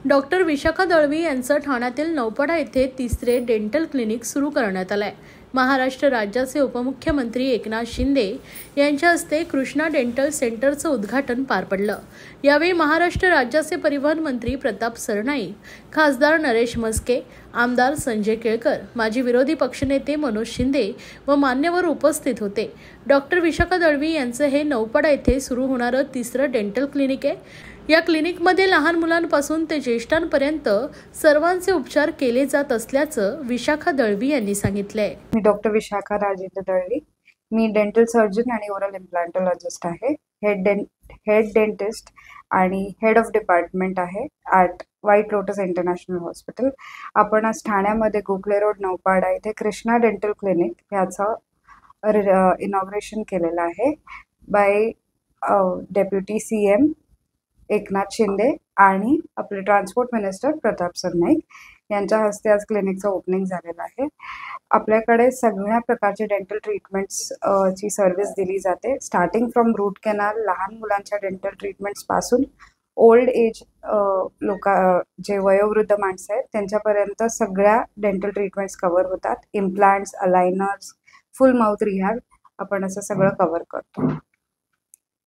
Doctor Vishakha Dalvi यांचं ठाण्यातील नौपाडा येथे तिसरे डेंटल क्लिनिक सुरू करण्यात आलंय। महाराष्ट्र राज्याचे उपमुख्यमंत्री एकनाथ शिंदे यांच्या हस्ते कृष्णा डेंटल सेंटरचं उद्घाटन पार पडलं। यावेळी महाराष्ट्र राज्याचे परिवहन मंत्री प्रताप सरनाईक, खासदार नरेश म्हस्के, आमदार संजय केळकर, माजी विरोधी पक्षनेते मनोज शिंदे व मान्यवर उपस्थित होते। डॉक्टर विशाखा दळवी यांचं हे नौपाडा येथे सुरू होणारं तिसरं डेंटल क्लिनिक आहे। या क्लिनिकमध्ये लहान मुलांपासून ते ज्येष्ठांपर्यंत सर्वांचे उपचार केले जात असल्याचं विशाखा दळवी यांनी सांगितलंय। मी डॉक्टर विशाखा राजेंद्र दळवी, मी डेंटल सर्जन आणि ओरल इम्प्लांटोलॉजिस्ट आहे। हेड डेंटिस्ट आणि हेड ऑफ डिपार्टमेंट आहे at White Lotus International Hospital. आपण आज ठाण्यामध्ये गोखले रोड नौपाडा इथे कृष्णा डेंटल क्लिनिक याचं इनॉग्रेशन केलेलं आहे by deputy CM Eknath Shinde आणि आपले ट्रान्सपोर्ट मिनिस्टर प्रताप सरनाईक यांच्या हस्ते आज क्लिनिकचं ओपनिंग झालेलं आहे। आपल्याकडे सगळ्या प्रकारचे डेंटल ट्रीटमेंट्स ची सर्व्हिस दिली जाते, स्टार्टिंग फ्रॉम रूट कॅनल, लहान मुलांच्या डेंटल ट्रीटमेंट्स पासून ओल्ड एज जे वयोवृद्ध माणसं आहेत त्यांच्यापर्यंत सगळ्या डेंटल ट्रीटमेंट्स कव्हर होतात। इम्प्लांट्स, अलायनर्स, फुल माउथ रिहॅब आपण असं सगळं कव्हर करतो।